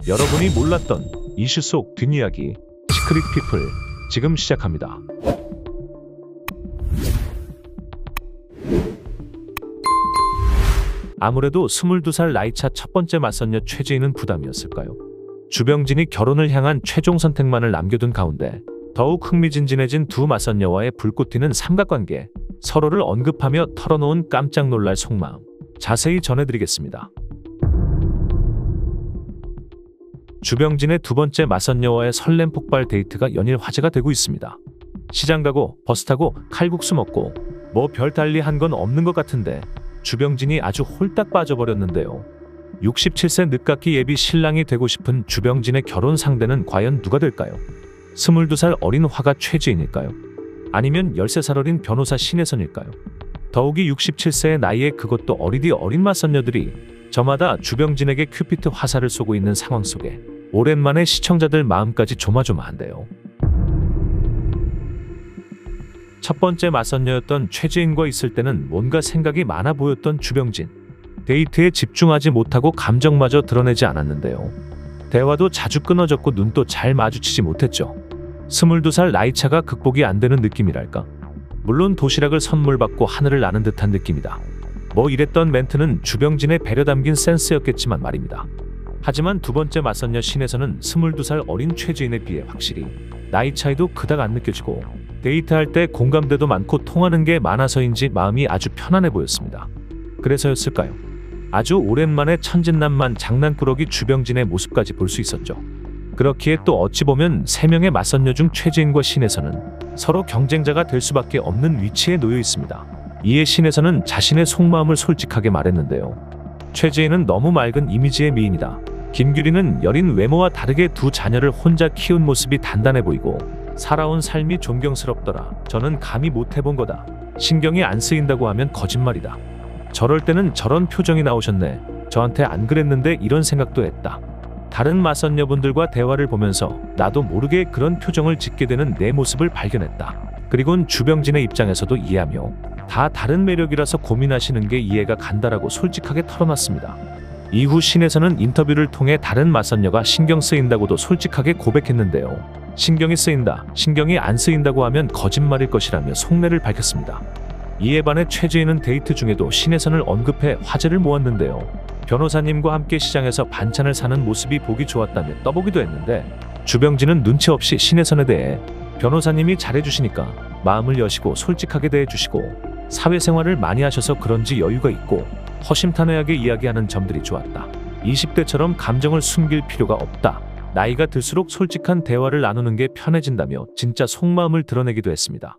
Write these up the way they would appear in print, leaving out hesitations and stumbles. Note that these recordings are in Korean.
여러분이 몰랐던 이슈 속 뒷이야기 시크릿 피플 지금 시작합니다. 아무래도 22살 나이차 첫 번째 맞선녀 최지인은 부담이었을까요? 주병진이 결혼을 향한 최종 선택만을 남겨둔 가운데 더욱 흥미진진해진 두 맞선녀와의 불꽃 튀는 삼각관계, 서로를 언급하며 털어놓은 깜짝 놀랄 속마음 자세히 전해드리겠습니다. 주병진의 두 번째 맞선녀와의 설렘 폭발 데이트가 연일 화제가 되고 있습니다. 시장 가고 버스 타고 칼국수 먹고 뭐 별달리 한 건 없는 것 같은데 주병진이 아주 홀딱 빠져버렸는데요. 67세 늦깎이 예비 신랑이 되고 싶은 주병진의 결혼 상대는 과연 누가 될까요? 22살 어린 화가 최지인일까요? 아니면 13살 어린 변호사 신혜선일까요? 더욱이 67세의 나이에 그것도 어리디 어린 맞선녀들이 저마다 주병진에게 큐피트 화살을 쏘고 있는 상황 속에 오랜만에 시청자들 마음까지 조마조마한데요. 첫 번째 맞선녀였던 최지인과 있을 때는 뭔가 생각이 많아 보였던 주병진. 데이트에 집중하지 못하고 감정마저 드러내지 않았는데요. 대화도 자주 끊어졌고 눈도 잘 마주치지 못했죠. 22살 나이차가 극복이 안 되는 느낌이랄까? 물론 도시락을 선물 받고 하늘을 나는 듯한 느낌이다. 뭐 이랬던 멘트는 주병진의 배려 담긴 센스였겠지만 말입니다. 하지만 두 번째 맞선녀 신에서는 22살 어린 최지인에 비해 확실히 나이 차이도 그닥 안 느껴지고 데이트할 때 공감대도 많고 통하는 게 많아서인지 마음이 아주 편안해 보였습니다. 그래서였을까요? 아주 오랜만에 천진난만 장난꾸러기 주병진의 모습까지 볼 수 있었죠. 그렇기에 또 어찌 보면 3명의 맞선녀 중 최지인과 신혜선은 서로 경쟁자가 될 수밖에 없는 위치에 놓여 있습니다. 이에 신혜선은 자신의 속마음을 솔직하게 말했는데요. 최지인은 너무 맑은 이미지의 미인이다. 김규리는 여린 외모와 다르게 두 자녀를 혼자 키운 모습이 단단해 보이고 살아온 삶이 존경스럽더라. 저는 감히 못 해본 거다. 신경이 안 쓰인다고 하면 거짓말이다. 저럴 때는 저런 표정이 나오셨네. 저한테 안 그랬는데 이런 생각도 했다. 다른 맞선녀분들과 대화를 보면서 나도 모르게 그런 표정을 짓게 되는 내 모습을 발견했다. 그리곤 주병진의 입장에서도 이해하며 다 다른 매력이라서 고민하시는 게 이해가 간다라고 솔직하게 털어놨습니다. 이후 신에서는 인터뷰를 통해 다른 맞선녀가 신경 쓰인다고도 솔직하게 고백했는데요. 신경이 쓰인다, 신경이 안 쓰인다고 하면 거짓말일 것이라며 속내를 밝혔습니다. 이에 반해 최지인은 데이트 중에도 신혜선을 언급해 화제를 모았는데요. 변호사님과 함께 시장에서 반찬을 사는 모습이 보기 좋았다며 떠보기도 했는데 주병진은 눈치 없이 신혜선에 대해 변호사님이 잘해주시니까 마음을 여시고 솔직하게 대해주시고 사회생활을 많이 하셔서 그런지 여유가 있고 허심탄회하게 이야기하는 점들이 좋았다. 20대처럼 감정을 숨길 필요가 없다. 나이가 들수록 솔직한 대화를 나누는 게 편해진다며 진짜 속마음을 드러내기도 했습니다.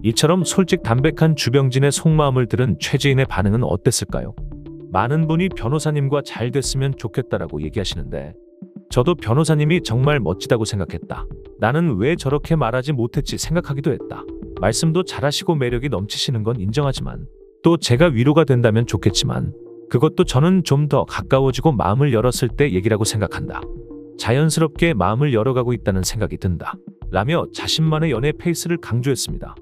이처럼 솔직 담백한 주병진의 속마음을 들은 최지인의 반응은 어땠을까요? 많은 분이 변호사님과 잘 됐으면 좋겠다라고 얘기하시는데 저도 변호사님이 정말 멋지다고 생각했다. 나는 왜 저렇게 말하지 못했지 생각하기도 했다. 말씀도 잘하시고 매력이 넘치시는 건 인정하지만 또 제가 위로가 된다면 좋겠지만 그것도 저는 좀 더 가까워지고 마음을 열었을 때 얘기라고 생각한다. 자연스럽게 마음을 열어가고 있다는 생각이 든다. 라며 자신만의 연애 페이스를 강조했습니다.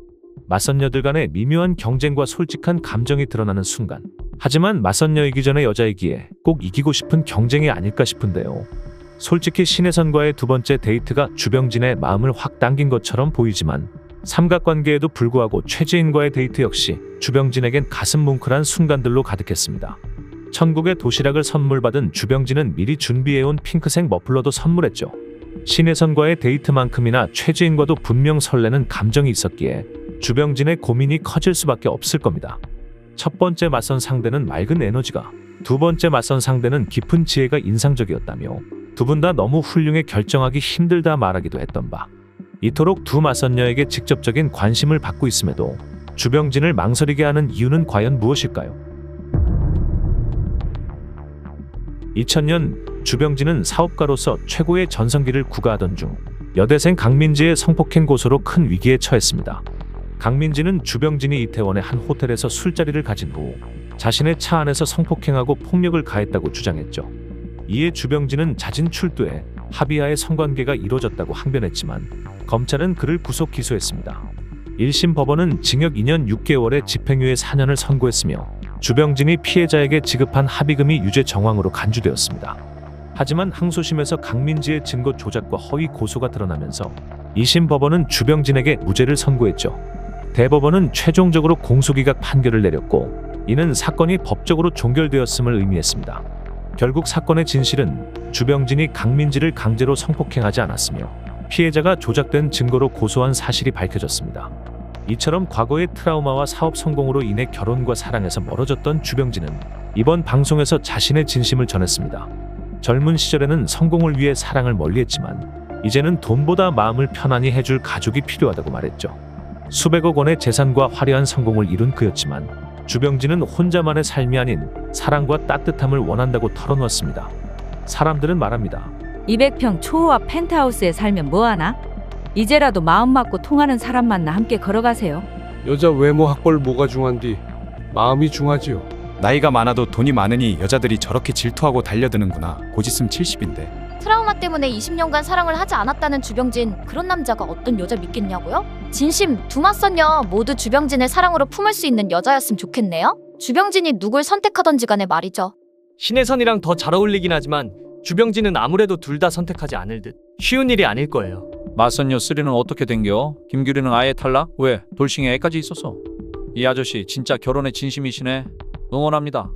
맞선녀들 간의 미묘한 경쟁과 솔직한 감정이 드러나는 순간. 하지만 맞선녀이기 전에 여자이기에 꼭 이기고 싶은 경쟁이 아닐까 싶은데요. 솔직히 신혜선과의 두 번째 데이트가 주병진의 마음을 확 당긴 것처럼 보이지만 삼각관계에도 불구하고 최지인과의 데이트 역시 주병진에겐 가슴 뭉클한 순간들로 가득했습니다. 천국의 도시락을 선물 받은 주병진은 미리 준비해온 핑크색 머플러도 선물했죠. 신혜선과의 데이트만큼이나 최지인과도 분명 설레는 감정이 있었기에 주병진의 고민이 커질 수밖에 없을 겁니다. 첫 번째 맞선 상대는 맑은 에너지가, 두 번째 맞선 상대는 깊은 지혜가 인상적이었다며 두 분 다 너무 훌륭해 결정하기 힘들다 말하기도 했던 바. 이토록 두 맞선녀에게 직접적인 관심을 받고 있음에도 주병진을 망설이게 하는 이유는 과연 무엇일까요? 2000년 주병진은 사업가로서 최고의 전성기를 구가하던 중 여대생 강민지의 성폭행 고소로 큰 위기에 처했습니다. 강민지는 주병진이 이태원의 한 호텔에서 술자리를 가진 후 자신의 차 안에서 성폭행하고 폭력을 가했다고 주장했죠. 이에 주병진은 자진 출두해 합의하에 성관계가 이루어졌다고 항변했지만 검찰은 그를 구속 기소했습니다. 1심 법원은 징역 2년 6개월에 집행유예 4년을 선고했으며 주병진이 피해자에게 지급한 합의금이 유죄 정황으로 간주되었습니다. 하지만 항소심에서 강민지의 증거 조작과 허위 고소가 드러나면서 2심 법원은 주병진에게 무죄를 선고했죠. 대법원은 최종적으로 공소기각 판결을 내렸고 이는 사건이 법적으로 종결되었음을 의미했습니다. 결국 사건의 진실은 주병진이 강민지를 강제로 성폭행하지 않았으며 피해자가 조작된 증거로 고소한 사실이 밝혀졌습니다. 이처럼 과거의 트라우마와 사업 성공으로 인해 결혼과 사랑에서 멀어졌던 주병진은 이번 방송에서 자신의 진심을 전했습니다. 젊은 시절에는 성공을 위해 사랑을 멀리했지만 이제는 돈보다 마음을 편안히 해줄 가족이 필요하다고 말했죠. 수백억 원의 재산과 화려한 성공을 이룬 그였지만 주병진은 혼자만의 삶이 아닌 사랑과 따뜻함을 원한다고 털어놓았습니다. 사람들은 말합니다. 200평 초호화 펜트하우스에 살면 뭐하나? 이제라도 마음 맞고 통하는 사람 만나 함께 걸어가세요. 여자 외모 학벌 뭐가 중한디 마음이 중하지요. 나이가 많아도 돈이 많으니 여자들이 저렇게 질투하고 달려드는구나. 곧 있으면 70인데. 트라우마 때문에 20년간 사랑을 하지 않았다는 주병진, 그런 남자가 어떤 여자 믿겠냐고요? 진심, 두 맞선녀 모두 주병진을 사랑으로 품을 수 있는 여자였으면 좋겠네요? 주병진이 누굴 선택하던지 간에 말이죠. 신혜선이랑 더 잘 어울리긴 하지만 주병진은 아무래도 둘 다 선택하지 않을 듯. 쉬운 일이 아닐 거예요. 맞선녀 3는 어떻게 된겨? 김규리는 아예 탈락? 왜? 돌싱에 애까지 있었어. 이 아저씨 진짜 결혼에 진심이시네. 응원합니다.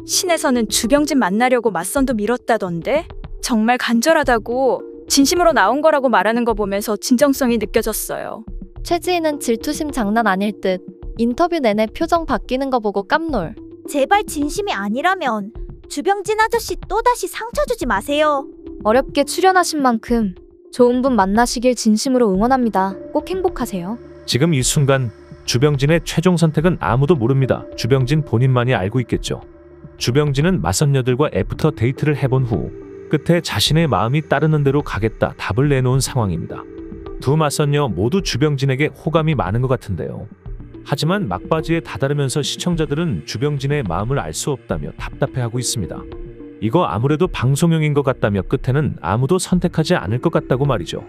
신에서는 주병진 만나려고 맞선도 미뤘다던데? 정말 간절하다고 진심으로 나온 거라고 말하는 거 보면서 진정성이 느껴졌어요. 최지희는 질투심 장난 아닐 듯. 인터뷰 내내 표정 바뀌는 거 보고 깜놀. 제발 진심이 아니라면 주병진 아저씨 또다시 상처 주지 마세요. 어렵게 출연하신 만큼 좋은 분 만나시길 진심으로 응원합니다. 꼭 행복하세요. 지금 이 순간 주병진의 최종 선택은 아무도 모릅니다. 주병진 본인만이 알고 있겠죠. 주병진은 맞선녀들과 애프터 데이트를 해본 후 끝에 자신의 마음이 따르는 대로 가겠다 답을 내놓은 상황입니다. 두 맞선녀 모두 주병진에게 호감이 많은 것 같은데요. 하지만 막바지에 다다르면서 시청자들은 주병진의 마음을 알 수 없다며 답답해하고 있습니다. 이거 아무래도 방송용인 것 같다며 끝에는 아무도 선택하지 않을 것 같다고 말이죠.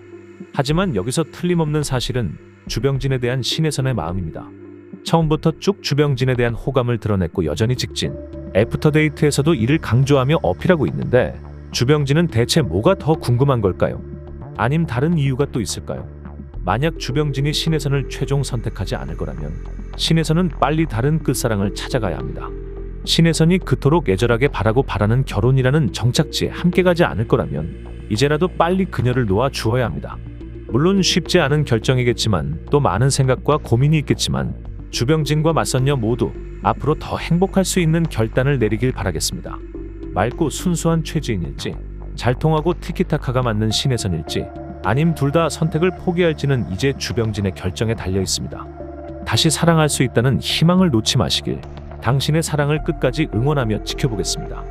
하지만 여기서 틀림없는 사실은 주병진에 대한 신혜선의 마음입니다. 처음부터 쭉 주병진에 대한 호감을 드러냈고 여전히 직진, 애프터 데이트에서도 이를 강조하며 어필하고 있는데 주병진은 대체 뭐가 더 궁금한 걸까요? 아님 다른 이유가 또 있을까요? 만약 주병진이 신혜선을 최종 선택하지 않을 거라면 신혜선은 빨리 다른 끝사랑을 찾아가야 합니다. 신혜선이 그토록 애절하게 바라는 결혼이라는 정착지에 함께 가지 않을 거라면 이제라도 빨리 그녀를 놓아 주어야 합니다. 물론 쉽지 않은 결정이겠지만 또 많은 생각과 고민이 있겠지만 주병진과 맞선녀 모두 앞으로 더 행복할 수 있는 결단을 내리길 바라겠습니다. 맑고 순수한 최지인일지, 잘 통하고 티키타카가 맞는 신혜선일지, 아님 둘 다 선택을 포기할지는 이제 주병진의 결정에 달려 있습니다. 다시 사랑할 수 있다는 희망을 놓지 마시길 당신의 사랑을 끝까지 응원하며 지켜보겠습니다.